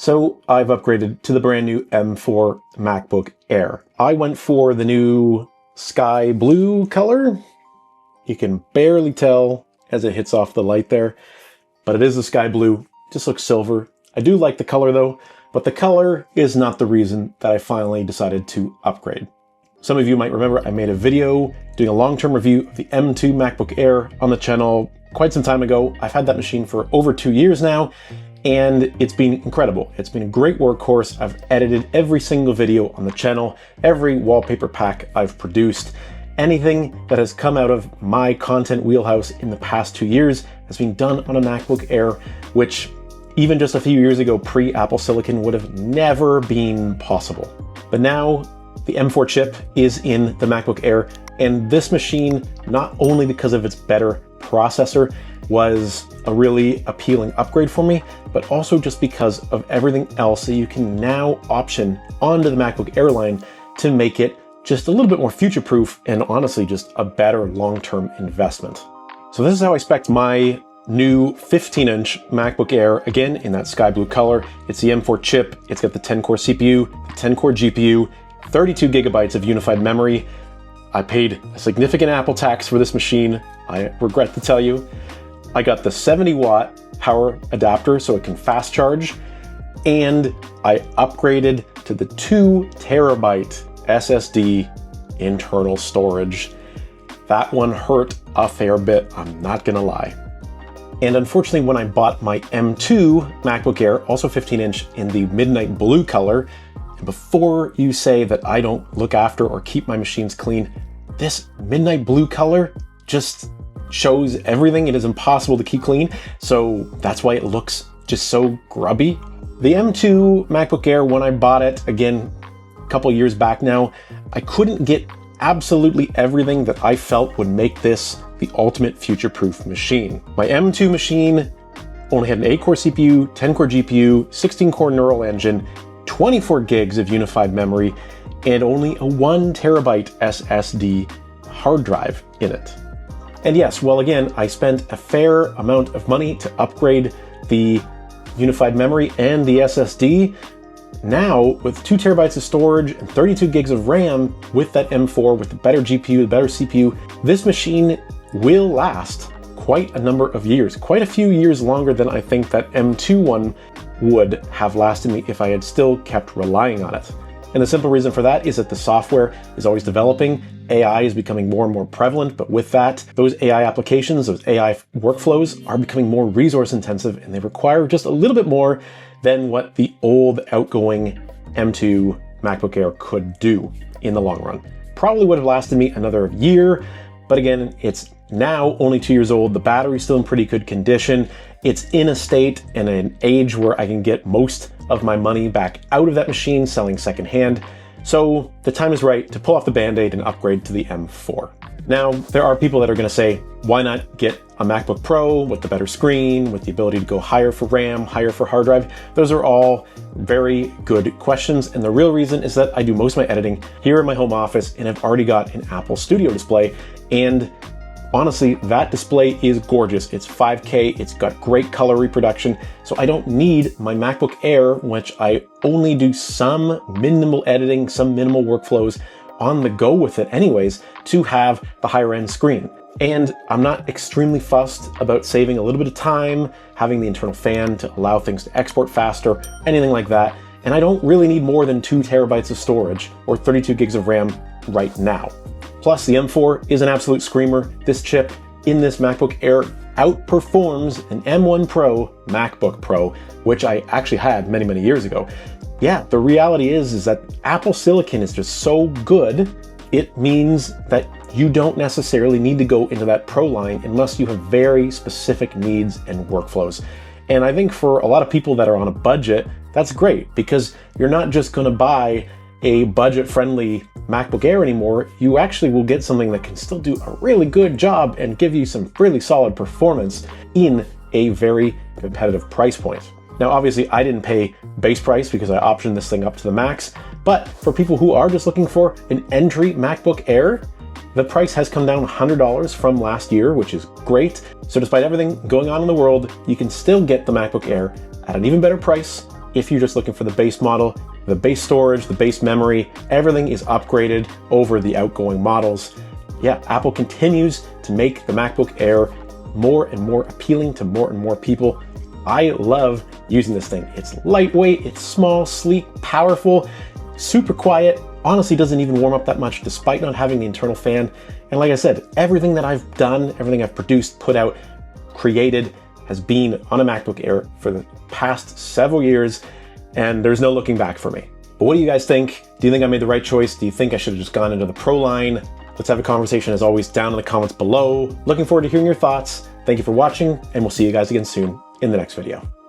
So I've upgraded to the brand new M4 MacBook Air. I went for the new sky blue color. You can barely tell as it hits off the light there, but it is the sky blue. Just looks silver. I do like the color though, but the color is not the reason that I finally decided to upgrade. Some of you might remember I made a video doing a long-term review of the M2 MacBook Air on the channel quite some time ago. I've had that machine for over 2 years now, and it's been incredible. It's been a great workhorse. I've edited every single video on the channel, every wallpaper pack I've produced. Anything that has come out of my content wheelhouse in the past 2 years has been done on a MacBook Air, which even just a few years ago, pre-Apple Silicon, would have never been possible. But now the M4 chip is in the MacBook Air, and this machine, not only because of its better processor, was a really appealing upgrade for me, but also just because of everything else that you can now option onto the MacBook Air line to make it just a little bit more future-proof and honestly just a better long-term investment. So this is how I spec'd my new 15-inch MacBook Air, again in that sky blue color. It's the M4 chip, it's got the 10-core CPU, the 10-core GPU, 32 gigabytes of unified memory. I paid a significant Apple tax for this machine, I regret to tell you. I got the 70-watt power adapter so it can fast charge, and I upgraded to the 2 terabyte SSD internal storage. That one hurt a fair bit, I'm not gonna lie. And unfortunately, when I bought my M2 MacBook Air, also 15-inch in the midnight blue color, and before you say that I don't look after or keep my machines clean, this midnight blue color just shows everything. It is impossible to keep clean, so that's why it looks just so grubby. The M2 MacBook Air, when I bought it, again, a couple years back now, I couldn't get absolutely everything that I felt would make this the ultimate future-proof machine. My M2 machine only had an 8-core CPU, 10-core GPU, 16-core neural engine, 24 gigs of unified memory, and only a 1 terabyte SSD hard drive in it. And yes, well again, I spent a fair amount of money to upgrade the unified memory and the SSD. Now, with 2 terabytes of storage and 32 gigs of RAM with that M4, with the better GPU, the better CPU, this machine will last quite a number of years, quite a few years longer than I think that M2 one would have lasted me if I had still kept relying on it. And the simple reason for that is that the software is always developing. AI is becoming more and more prevalent, but with that, those AI applications, those AI workflows are becoming more resource intensive, and they require just a little bit more than what the old outgoing M2 MacBook Air could do in the long run. Probably would have lasted me another year, but again, it's now only 2 years old. The battery's still in pretty good condition. It's in a state and an age where I can get most of my money back out of that machine selling secondhand. So the time is right to pull off the Band-Aid and upgrade to the M4. Now, there are people that are gonna say, why not get a MacBook Pro with the better screen, with the ability to go higher for RAM, higher for hard drive? Those are all very good questions, and the real reason is that I do most of my editing here in my home office, and I've already got an Apple Studio display, and honestly, that display is gorgeous. It's 5K, it's got great color reproduction, so I don't need my MacBook Air, which I only do some minimal editing, some minimal workflows on the go with it anyways, to have the higher end screen. And I'm not extremely fussed about saving a little bit of time, having the internal fan to allow things to export faster, anything like that. And I don't really need more than 2 terabytes of storage or 32 gigs of RAM right now. Plus, the M4 is an absolute screamer. This chip in this MacBook Air outperforms an M1 Pro MacBook Pro, which I actually had many, many years ago. Yeah, the reality is that Apple Silicon is just so good, it means that you don't necessarily need to go into that Pro line unless you have very specific needs and workflows. And I think for a lot of people that are on a budget, that's great, because you're not just gonna buy a budget-friendly MacBook Air anymore. You actually will get something that can still do a really good job and give you some really solid performance in a very competitive price point. Now, obviously, I didn't pay base price because I optioned this thing up to the max, but for people who are just looking for an entry MacBook Air, the price has come down $100 from last year, which is great. So despite everything going on in the world, you can still get the MacBook Air at an even better price if you're just looking for the base model, the base storage, the base memory, everything is upgraded over the outgoing models. Yeah, Apple continues to make the MacBook Air more and more appealing to more and more people. I love using this thing. It's lightweight, it's small, sleek, powerful, super quiet, honestly doesn't even warm up that much despite not having the internal fan. And like I said, everything that I've done, everything I've produced, put out, created, has been on a MacBook Air for the past several years, and there's no looking back for me. But what do you guys think? Do you think I made the right choice? Do you think I should have just gone into the Pro line? Let's have a conversation as always down in the comments below. Looking forward to hearing your thoughts. Thank you for watching, and we'll see you guys again soon in the next video.